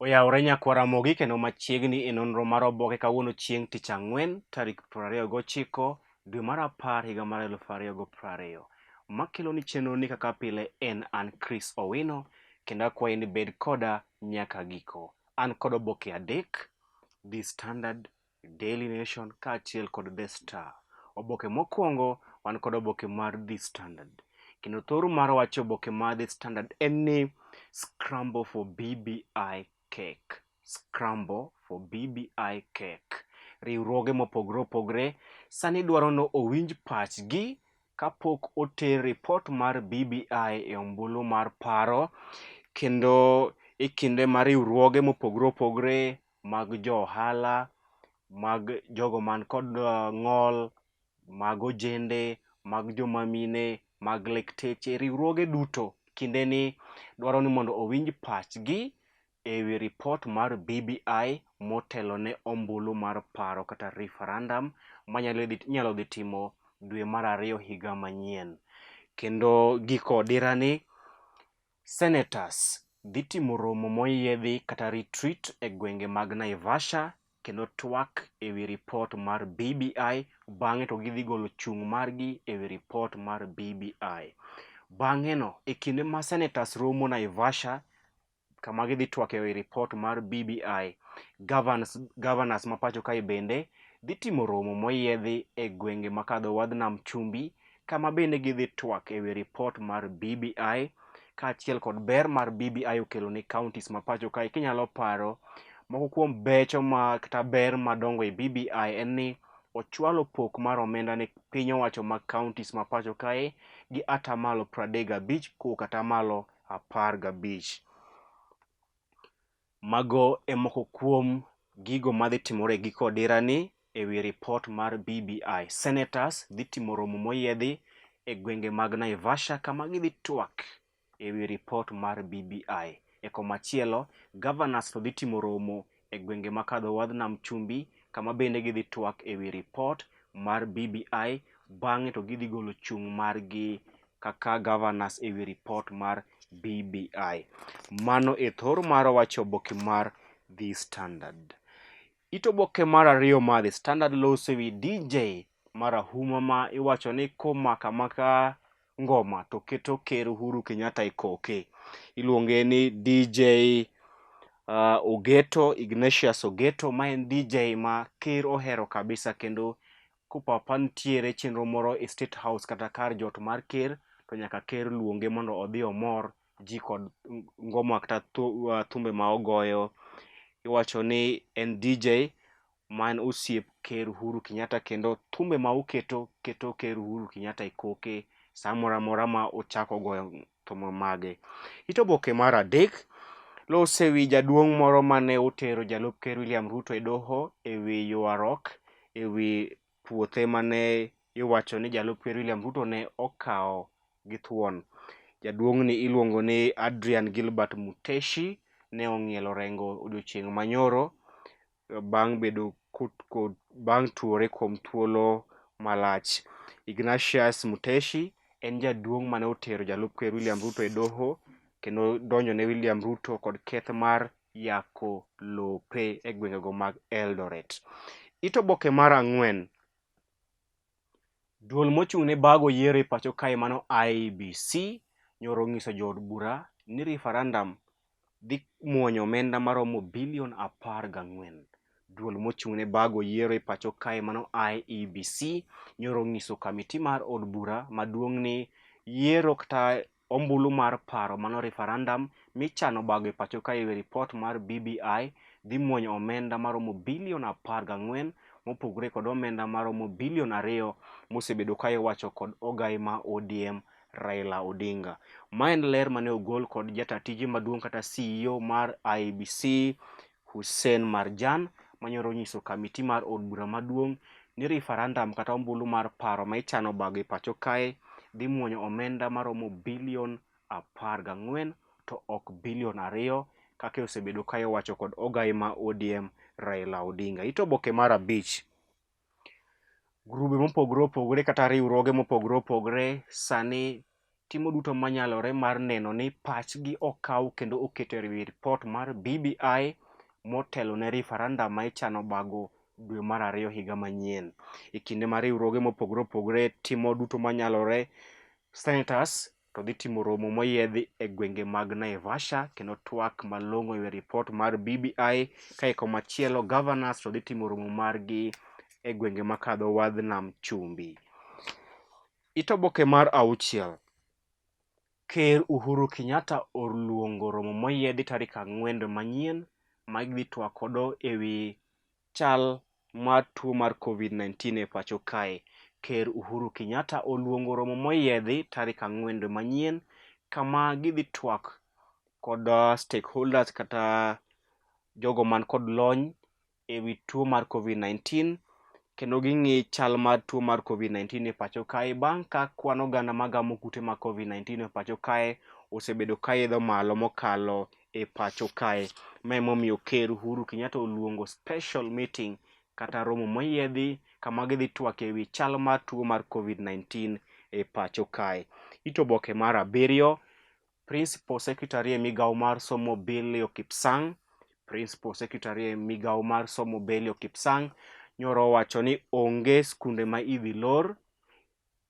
Oyawore nyakwara mogik kendo machiegni e nonro mar oboke kawuono chieng' tich ang'wen tarik 29 dwe mar apar higa mar 2020. Makeloni chenro ni kaka pile en an Chris Owino kendo akwayi ni bed koda nyaka giko. An kod oboke adek: The Standard, Daily Nation kaachiel kod The Star. Oboke mokwongo wan kod oboke mar The Standard. Kendo thoro mar wach oboke mar The Standard en ni scramble for BBI cake. Scramble for BBI cake. Riwruoge mopogore opogore sani dwaro ni owinj pachgi kapok oter ripot mar BBI e ombulu mar paro, kendo e kinde ma riwruoge mopogore opogore mag jo ohala, mag jogo man kod ng'ol, mag ojende, mag joma mine, mag lekteche, riwruoge duto kindeni dwaro ni mondo owinj pachgi e wi ripot mar BBI motelo ne ombulu mar paro kata referendum inyalo dhi timo dwe mar 2 higa manyien. Kendo giko dirani, senators dhi timo romo moyiedhi kata retreat e gwenge mag Naivasha kendo twak e wi ripot mar BBI, bang'e to gidhi golo chung' margi e wi ripot mar BBI. Bang'eno, e kinde ma senators romo Naivasha kama gidhi twak e wi ripot mar BBI, governors ma pacho kae bende dhi timo romo moyiedhi e gwenge ma kadho wadh nam chumbi kama bende gidhi twak e wi ripot mar BBI kaachiel kod ber mar BBI okelo ne counties ma pacho kae. Kinyalo paro, moko kuom becho kata ber madongo e BBI en ni ochwalo pok mar omenda ne piny owacho mag counties ma pacho kae gi atamalo 35 kowuok atamalo 15. Mago e moko kuom gigo madhi timore e giko dirani e wi ripot mar BBI. Senators dhi timo romo moyiedhi e gwenge mag Naivasha kama gidhi twak e wi ripot mar BBI. E komachielo, governors to dhi timo romo e gwenge makadho wadh nam chumbi kama bende gidhi twak e wi ripot mar BBI, bang'e to gidhi golo chung' margi kaka governors e wi ripot mar BBI. Mano e thoro mar wach oboke mar The Standard. It oboke mar ariyo mar The Standard loso e wi DJ marahuma ma iwacho ni komako amaka ngoma to keto ker Uhuru Kenyatta e koke. Iluonge ni DJ Ogeto, Ignatius Ogeto, ma en DJ ma ker ohero kabisa, kendo kopapa nitiere chenro moro e State House kata kar jot mar ker, to nyaka ker luonge mondo odhi omor ji kod ngoma kata thumbe ma ogoyo. Iwacho ni en DJ ma en osiep ker Uhuru Kenyatta, kendo thumbe ma oketo keto ker Uhuru Kenyatta e koke samoro amora ma ochako goyo thumbe mage. It oboke mar adek loso e wi jaduong' moro mane otero jalup ker William Ruto e doho e wi ywaruok e wi puothe mane iwacho ni jalup ker William Ruto ne okawo gi thuon. Jaduong'ni iluongo ni Adrian Gilbert Muteshi, ne ong'ielo rengo odiochieng' manyoro bang' tuore kuom thuolo malach. Ignatius Muteshi en jaduong' mane otero jalup ker William Ruto e doho kendo donjo ne William Ruto kod keth mar yako lope e gwengego mag Eldoret. It oboke mar ang'wen, duol mochung' ne bago yiero e pacho kae mano IEBC nyoro ong'iso jood bura ni referendum dhi muonyo omenda maromo bilion 14. Duol mochung' ne bago yiero e pacho kae mano IEBC nyoro ong'iso kamiti mar od bura maduong' ni yiero kata ombulu mar paro mano referendum michano bago e pacho kae e wi ripot mar BBI dhi muonyo omenda maromo bilion 14 mopogore kod omenda maromo bilion 2 mosebedo ka iwacho kod ogai ma ODM Raila Odinga. Ma en ler mane ogol kod jata tije maduong' kata CEO mar IEBC Hussein Marjan, manyoro nyiso kamiti mar od bura maduong' ni referendum kata ombulu mar paro ma ichano bago e pacho kae dhi muonyo omenda maromo bilion 14 to ok bilion 2 kaka osebedo ka iwacho kod ogai ma ODM Raila Odinga. It oboke mar abich, grube mopogore opogore kata riwruoge mopogore opogore sani timo duto manyalore mar neno ni pachgi okaw kendo oketo e ripot mar BBI motelo ne referendum ma ichano bago dwe mar 2 higa manyien. E kinde ma riwruoge mopogore opogore timo duto manyalore, senators to dhi timo romo moyiedhi e gwenge mag Naivasha kendo twak malong'o e ripot mar BBI, kae komachielo governors to dhi timo romo margi e gwenge makadho wadh nam chumbi. Oboke mar 6. Ker Uhuru Kenyatta oluongo romo moyiedhi tarik 4 dwe manyien ma gidhi twak kodo ewi chal mar tuo mar COVID-19 e pacho kae. Ker Uhuru Kenyatta oluongo romo moyiedhi tarik 4 dwe manyien kama gidhi twak kod stakeholders kata jogo man kod lony ewi tuo mar COVID-19 kendo ging'i chal mar tuo mar COVID-19 e pacho kae bang' ka kwan oganda magamo kute mag COVID-19 e pacho kae osebedo ka idho malo mokalo e pacho kae. Ma emomiyo Ker Uhuru Kenyatta oluongo special meeting kata romo moyiedhi kama gidhi twak ewi chal mar tuo mar COVID-19 e pacho kae. Oboke mar 7. Principal Secretary e migawo mar somo Belio Kipsang. Principal Secretary e migawo mar somo Belio Kipsang nyoro wacho ni onge skunde ma idhi lor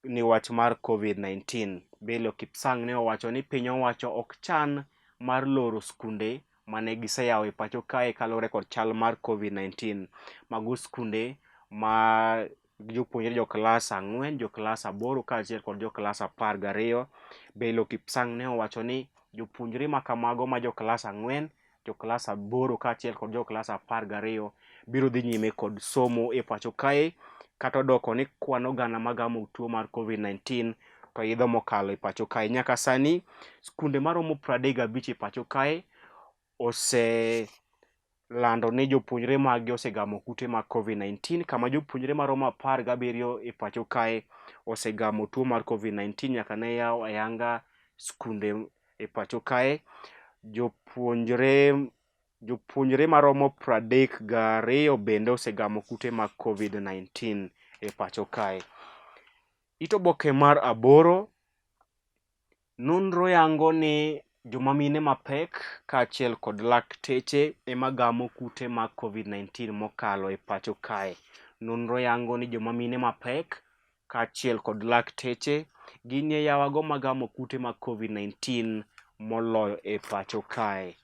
ni wach mar COVID-19. Belio Kipsang ne owacho ni piny owacho ok chan mar loro skunde mane giseyawo e pacho kae kalore kod chal mar COVID-19. Mago skunde ma jopuonjre jo klas 4, jo klas 8 kaachiel kod jo klas 12. Belio Kipsang ne owacho ni jopuonjre ma kamago ma jo klas 4, jo klas 8 kaachiel kod jo klas 12 biro dhi nyime kod somo e pacho kae kata odoko ni kwan oganda magamo tuo mar COVID-19 to idho mokalo e pacho kae. Nyaka sani skunde maromo 35 e pacho kae oselando ni jopuonjre maggi osegamo kute mag COVID-19 kama jopuonjre maromo 17 e pacho kae osegamo tuo mar COVID-19 nyaka ne yaw ayanga skunde e pacho kae. Jopuonjre maromo 32 bende osegamo kute mag COVID-19 e pacho kae. Oboke mar 8. Nonro yango ni joma mine mapek kaachiel kod lakteche ema gamo kute mag COVID-19 mokalo e pacho kae. Nonro yango ni joma mine mapek kaachiel kod lakteche ginie yawago magamo kute mag COVID-19 moloyo e pacho kae.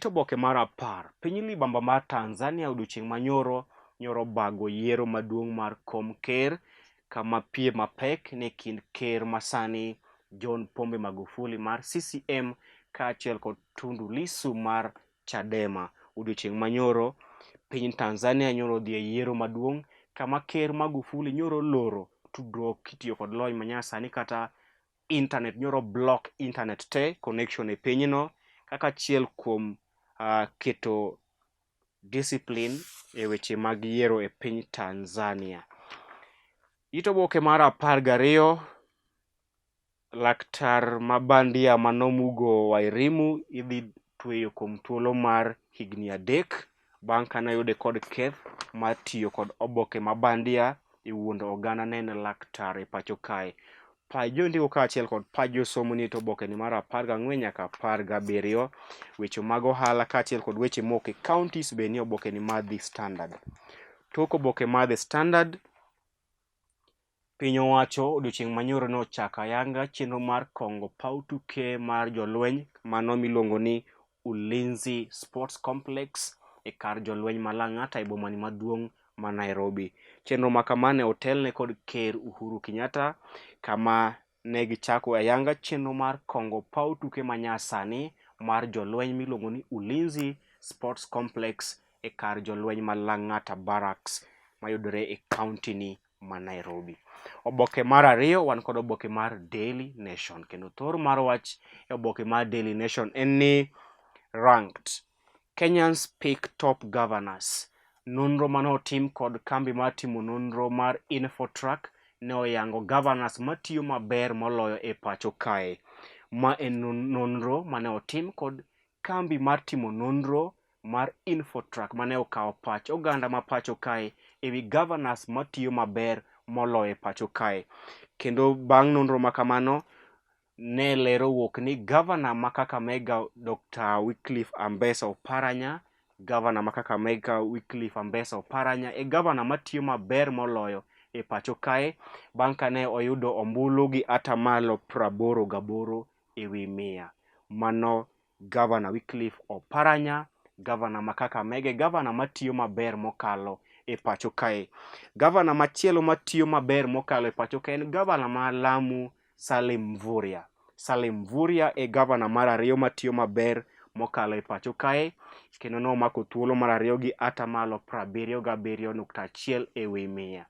Oboke mar 10. Piny libamba mar Tanzania odiochieng' manyoro bago yiero maduong' mar kom ker kama piem mapek ne kind ker masani John Pombe Magufuli mar CCM kaachiel kod Tundu Lissu mar Chadema. Odiochieng' manyoro piny Tanzania nyoro dhi e yiero maduong' kama ker Magufuli nyoro loro tudruok kitiyo kod lony manyasani kata internet, nyoro block internet te connection e pinyno kaka achiel kuom keto discipline e weche mag yiero e piny Tanzania. Oboke mar 12. Laktar mabandia manomugo Wairimu idhi tweyo kuom thuolo mar higni 3 bang' kane oyude kod keth mar tiyo kod oboke mabandia e wuondo oganda ne laktar e pacho kae. Pach jondiko kaachiel kod pach josomo ni oboke ni mar 14 nyaka 17. Weche mag ohala kaachiel kod weche moko e counties be ni oboke ni mar The Standard. Tok oboke mar The Standard, piny owacho odiochieng' manyoro ne ochako ayanga chenro mar kongo paw tuke mar jolweny mano miluongo ni Ulinzi Sports Complex e kar jolweny ma Lang'ata e bomani maduong' ma Nairobi. Chenro ma kamane otelne kod Ker Uhuru Kenyatta kama ne gichako ayanga chenro mar kongo paw tuke manyasani mar jolweny miluongo ni Ulinzi Sports Complex e kar jolweny ma Lang'ata Barracks mayudore e kaunti ni ma Nairobi. Oboke mar 2 wan kod oboke mar Daily Nation kendo thor mar wach e oboke mar Daily Nation en ni ranked Kenyans pick top governors. Nonro mane otim kod kambi mar timo nonro mar Infotrack ne oyango governors matiyo maber moloyo e pacho kae. Ma en nonro mane otim kod kambi mar timo nonro mar Infotrack mane okawo pach oganda ma pacho kae ewi governors matiyo maber moloyo e pacho kae. Kendo bang' nonro ma kamano, ne lero wuok ni gavana ma Kakamega Dr. Wycliffe Ambassa Oparanya, gavana ma Kakamega Wycliffe Ambassa Oparanya e gavana matiyo maber moloyo e pacho kae bang' kane oyudo ombulu gi atamalo 88 ewi 100. Mano gavana Wycliffe Oparanya, gavana ma Kakamega, gavana matiyo maber mokalo e pacho kae. Gavana machielo matiyo maber mokalo e pacho kae en gavana ma Lamu Salim Mvurya. Salim Mvurya e gavana mar ariyo matiyo maber mokalo e pacho kae, kendo nomako thuolo mar ariyo gi atamalo 77.1 ewi 100.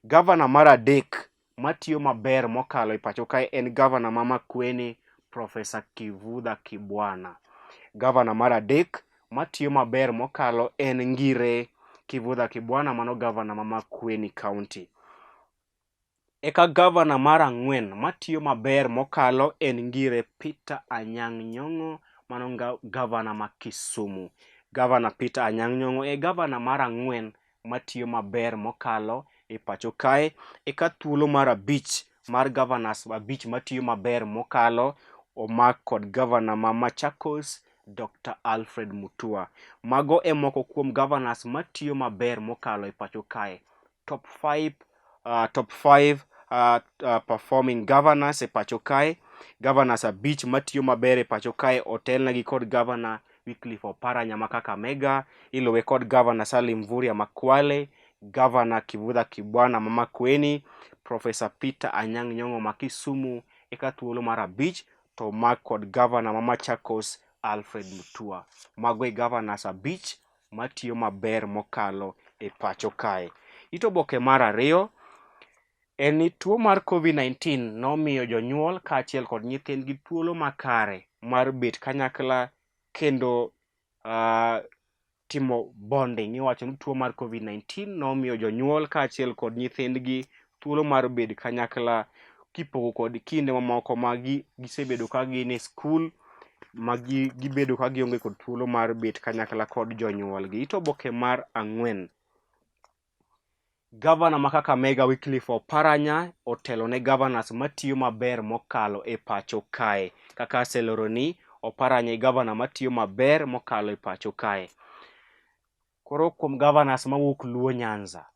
Gavana mar adek matiyo maber mokalo e pacho kae en gavana ma Makueni Profesa Kivutha Kibwana. Gavana mar adek matiyo maber mokalo en Ngire Kivutha Kibwana, mano gavana ma Makueni County. Eka gavana mar ang'wen matiyo maber mokalo en Ngire Peter Anyang' Nyong'o, mano gavana ma Kisumu. Gavana Peter Anyang' Nyong'o e gavana mar ang'wen matiyo maber mokalo e pacho kae. Eka thuolo mar abich mar gavanas abich matiyo maber mokalo omak kod gavana ma Machakos Dr. Alfred Mutua. Mago e moko kuom gavanas matiyo maber mokalo e pacho kae. Top 5 performing governors e pacho kae. Gavanas abich matiyo maber e pacho kae otelnegi kod gavana Wycliffe Oparanya ma Kakamega, iluwe kod gavana Salim Mvurya ma Kwale, gavana Kivutha Kibwana ma Makueni, Profesa Peter Anyang' Nyong'o ma Kisumu. Eka thuolo mar abich to omak kod gavana ma Machakos Alfred Mutua. Mago e gavanas abich matiyo maber mokalo e pacho kae. Ito oboke mar ariyo en ni tuo mar COVID-19 nomiyo jonyuol kaachiel kod nyithindgi thuolo makare mar bet kanyakla kendo timo bonding. Iwacho ni tuo mar COVID-19 nomiyo jonyuol kaachiel kod nyithindgi thuolo mar bet kanyakla kipogo kod kinde mamoko ma gisebedo ka gin e skul, ma gibedo ka gionge kod thuolo mar bet kanyakla kod jonyuolgi. Ito oboke mar ang'wen, gavana ma Kakamega Wycliffe Oparanya otelo ne gavanas matiyo maber mokalo e pacho kae. Kaka aselero ni Oparanya e gavana matiyo maber mokalo e pacho kae. Koro kuom gavanas mawuok Luo Nyanza,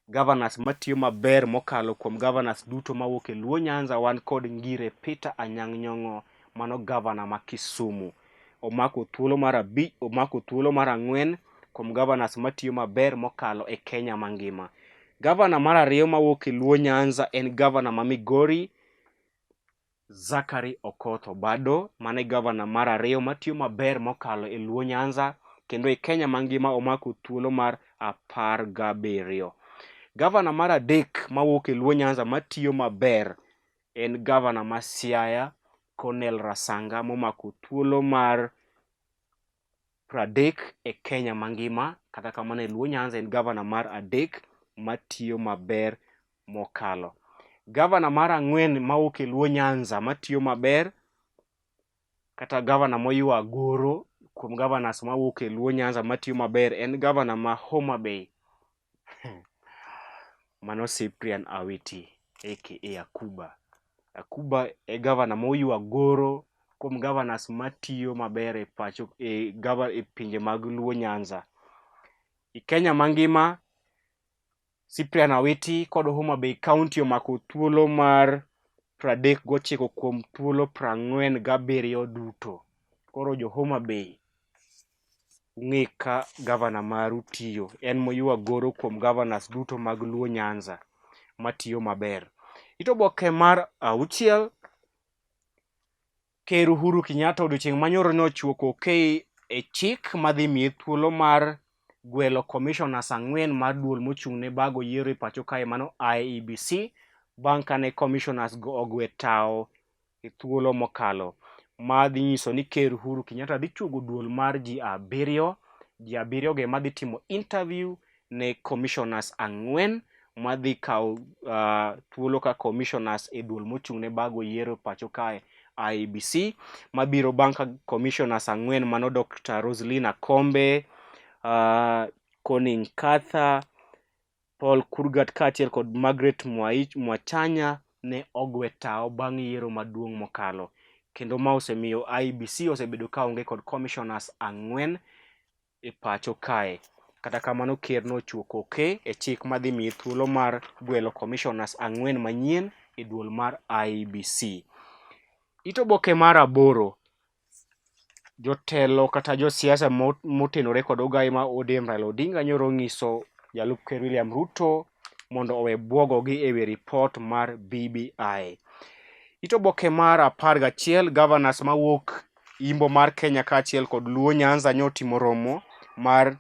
gavanas matiyo maber mokalo kuom gavanas duto mawuok e Luo Nyanza, wan kod Ngire Peter Anyang' Nyong'o, mano gavana ma Kisumu. Omako thuolo mar ang'wen kuom gavanas matiyo maber mokalo e Kenya mangima. Gavana mar ariyo mawuok e Luo Nyanza en gavana ma Migori Zachary Okoth Obado, mano e gavana mar ariyo matiyo maber mokalo e Luo Nyanza, kendo e Kenya mangima omako thuolo mar 17. Gavana mar adek mawuok e Luo Nyanza matiyo maber en gavana ma Siaya Cornel Rasanga, momako thuolo mar 30 e Kenya mangima. Kata kamano e Luo Nyanza en gavana mar adek matiyo maber mokalo. Gavana mar ang'wen mawuok e Luo Nyanza matiyo maber, kata gavana moywa goro kuom gavanas mawuok e Luo Nyanza matiyo maber, en gavana ma Homa Bay mano Cyprian Awiti aka Akuba. Akuba e gavana moywa goro kuom gavanas matiyo maber e pacho e pinje mag Luo Nyanza. E Kenya mangima Cyprian Awiti kod Homa Bay County omako thuolo mar 39 kuom thuolo 47 duto. Koro jo Homa Bay ung'e ka gavana maru tiyo, en moywa goro kuom gavanas duto mag Luo Nyanza matiyo maber. Ito oboke mar auchiel, Ker Uhuru Kenyatta odiochieng' manyoro nochuo koke e chik madhi miye thuolo mar gwelo commissioners 4 mar duol mochung'ne bago yiero e pacho kae, mano IEBC, bang' kane commissioners go ogwe tao e thuolo mokalo. Madhi nyiso ni Ker Uhuru Kenyatta dhi chuogo duol mar ji 7. Ji 7 ge madhi timo interview ne commissioners 4 madhi kawo thuolo ka commissioners e duol mochung'ne bago yiero pacho kae IEBC, mabiro bang' ka commissioners 4 mano Dr. Roselyn Akombe, Connie Nkatha, Paul Kurgat kaachiel kod Margaret Mwachanya ne ogwe tao bang' yiero maduong' mokalo, kendo ma osemiyo IEBC osebedo kaonge kod commissioners 4 e pacho kae. Kata kamano, ker nochuo koke e chik madhi miye thuolo mar gwelo commissioners 4 manyien e duol mar IEBC. Oboke mar 8. Jotelo kata josiasa motenore kod ogai ma ODM Raila Odinga nyoro ng'iso jalup ker William Ruto mondo owe bwogogi ewi ripot mar BBI. Oboke mar 11. Governors mawuok Imbo mar Kenya kaachiel kod Luo Nyanza nyotimo romo mar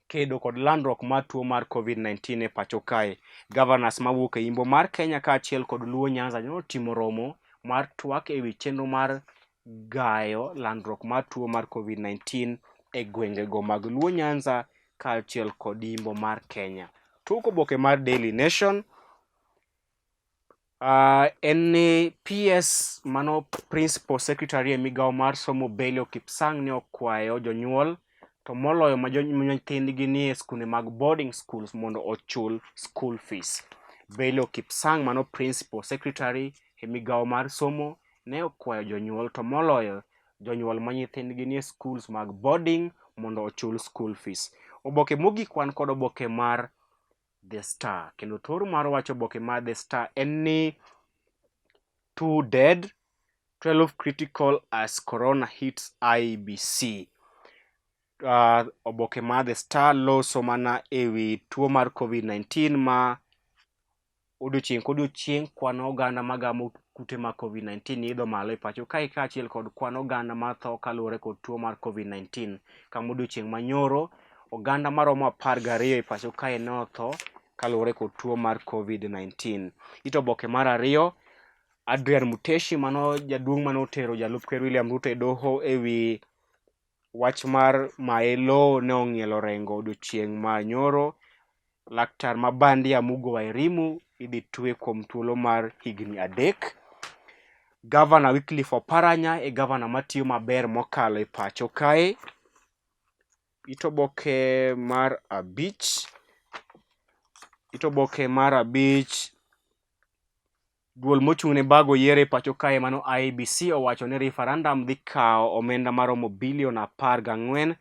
kedo kod landruok mar tuo mar COVID-19 e pacho kae. Governors mawuok e Imbo mar Kenya kaachiel kod Luo Nyanza nyotimo romo mar twak ewi chenro mar gayo landruok mar tuo mar COVID-19 e gwengego mag Luo Nyanza kaachiel kod Imbo mar Kenya. Tok oboke mar Daily Nation, en ni PS mano Principal Secretary e migao mar somo Belio Kipsang ne okwayo jonyuol to moloyo ma nyithindgi ni e skunde mag boarding schools mondo ochul school fees. Belio Kipsang mano Principal Secretary e migao mar somo ne okwayo jonyuol to moloyo jonyuol ma nyithindgi ni e schools mag boarding mondo ochul school fees. Oboke mogik wan kod oboke mar The Star, kendo thor mar wacho oboke mar The Star en ni 2 dead, 12 critical as corona hits IEBC. Oboke mar The Star loso mana ewi tuo mar COVID-19 ma odiochieng' kodiochieng' kwan oganda magamo kute mag COVID-19 idho malo e pacho kae kaachiel kod kwan oganda matho kaluwore kod tuo mar COVID-19, kama odiochieng' manyoro oganda maromo 12 e pacho kae notho kaluwore kod tuo mar COVID-19. Oboke mar 2. Adrian Muteshi mano jaduong' manotero jalup ker William Ruto e doho ewi wach mar maelo ne ong'ielo rengo odiochieng' manyoro. Laktar Mabandia Mugo Wairimu idhi twe kuom thuolo mar higni 3. Governor Wycliffe Oparanya e governor matiyo maber mokalo e pacho kae. Oboke mar 5. Oboke mar 5. Duol mochung'ne bago yiero e pacho kae mano IEBC owacho ni referendum dhi kawo omenda maromo bilion 14.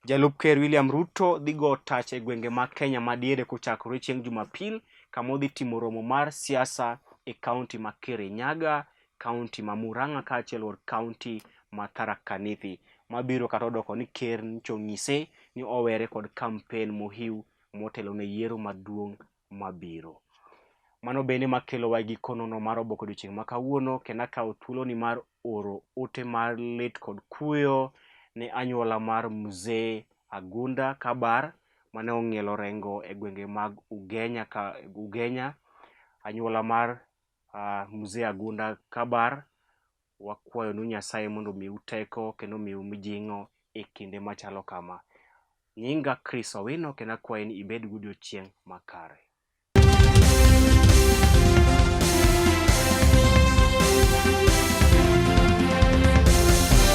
Jalup ker William Ruto dhi go tach e gwenge mag Kenya madiere kochakore chieng' Jumapil, kama odhi timo romo mar siasa e kaunti ma Kirinyaga, kaunti ma Murang'a kaachiel kod kaunti ma Tharaka Nithi. Mabiro kata odoko ni ker nyicho ng'ise ni owere kod kampen mohiu motelo ne yiero maduong' mabiro. Mano bende makelo wa giko nono mar oboke odiochieng' ma kawuono, kendo akawo thuoloni mar oro ote mar lit kod kuyo ne anyuola mar Mzee Agunda Kabar mane ong'ielo rengo e gwenge mag Ugenya. Anyuola mar Mzee Agunda Kabar, wakwayo nu Nyasaye mondo miu teko kendo miu mijing'o e kinde machalo kama. Nyinga Chris Owino, kendo akwayo ni ibed gi odiochieng' makare.